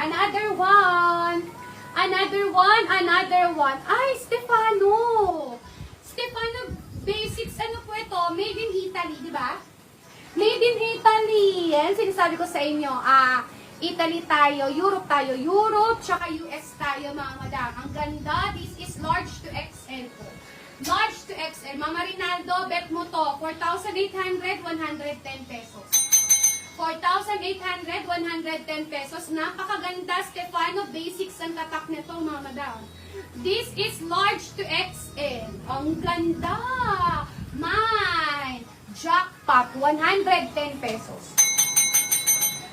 Another one. Another one. Ay, Stefano. Stefano Basics, ano po ito? Made in Italy, di ba? Made in Italy. Yan, sinasabi ko sa inyo. Italy tayo, Europe, tsaka US tayo, mga madam. Ang ganda. This is large to XL po. Large to XL. Mama Rinaldo, bet mo to. 4,800, 110 pesos. 4,800, 110 pesos. Napakaganda, Stefano Basics ang tatak nito, mga madam. This is large to XL. Ang ganda. Mine. Jackpot, 110 pesos.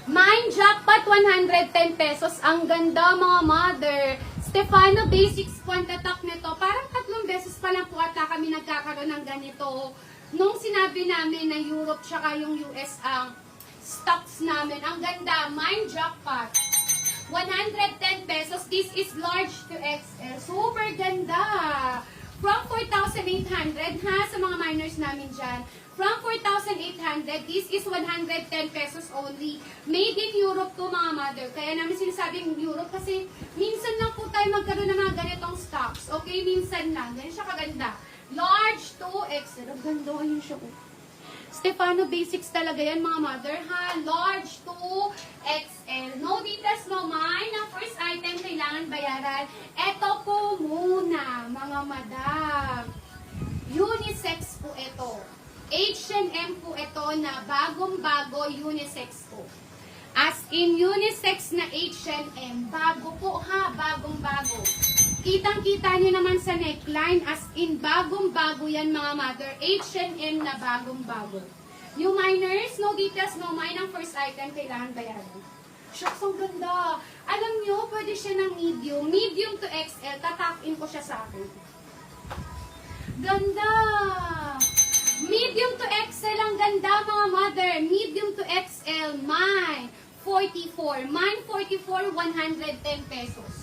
Mine jackpot, 110 pesos. Ang ganda, mga mother. Stefano Basics po ang tatak nito. Parang 3 beses pa lang po ata kami nagkakaroon ng ganito. Nung sinabi namin na Europe tsaka yung US ang stocks namin. Ang ganda. Mine jackpot. 110 pesos. This is large to XL. Super ganda. From 4,800 ha, sa mga minors namin dyan. From 4,800, this is 110 pesos only. Made in Europe to, mga mother. Kaya namin sinasabing Europe kasi minsan lang po tayo magkaroon ng mga ganitong stocks. Okay, minsan lang. Ganyan siya kaganda. Large to XL. Ang ganda yun siya. Stefano Basics talaga yan, mga mother, ha? Large to XL. No details, no mine. Ang first item kailangan bayaran. Ito po muna, mga madam. Unisex po ito. H&M po ito na bagong-bago unisex po. As in unisex na H&M. Bago po, ha? Bagong-bago. Kitang-kita nyo naman sa neckline, as in bagong-bago yan, mga mother. H&M na bagong-bago. New minors, no details, no mine. Ang first item, kailangan bayaran. Shucks, ang ganda. Alam nyo, pwede siya ng medium. Medium to XL, tatakin ko siya sa akin. Ganda! Medium to XL, ang ganda, mga mother. Medium to XL, mine 44. Mine 44, 110 pesos.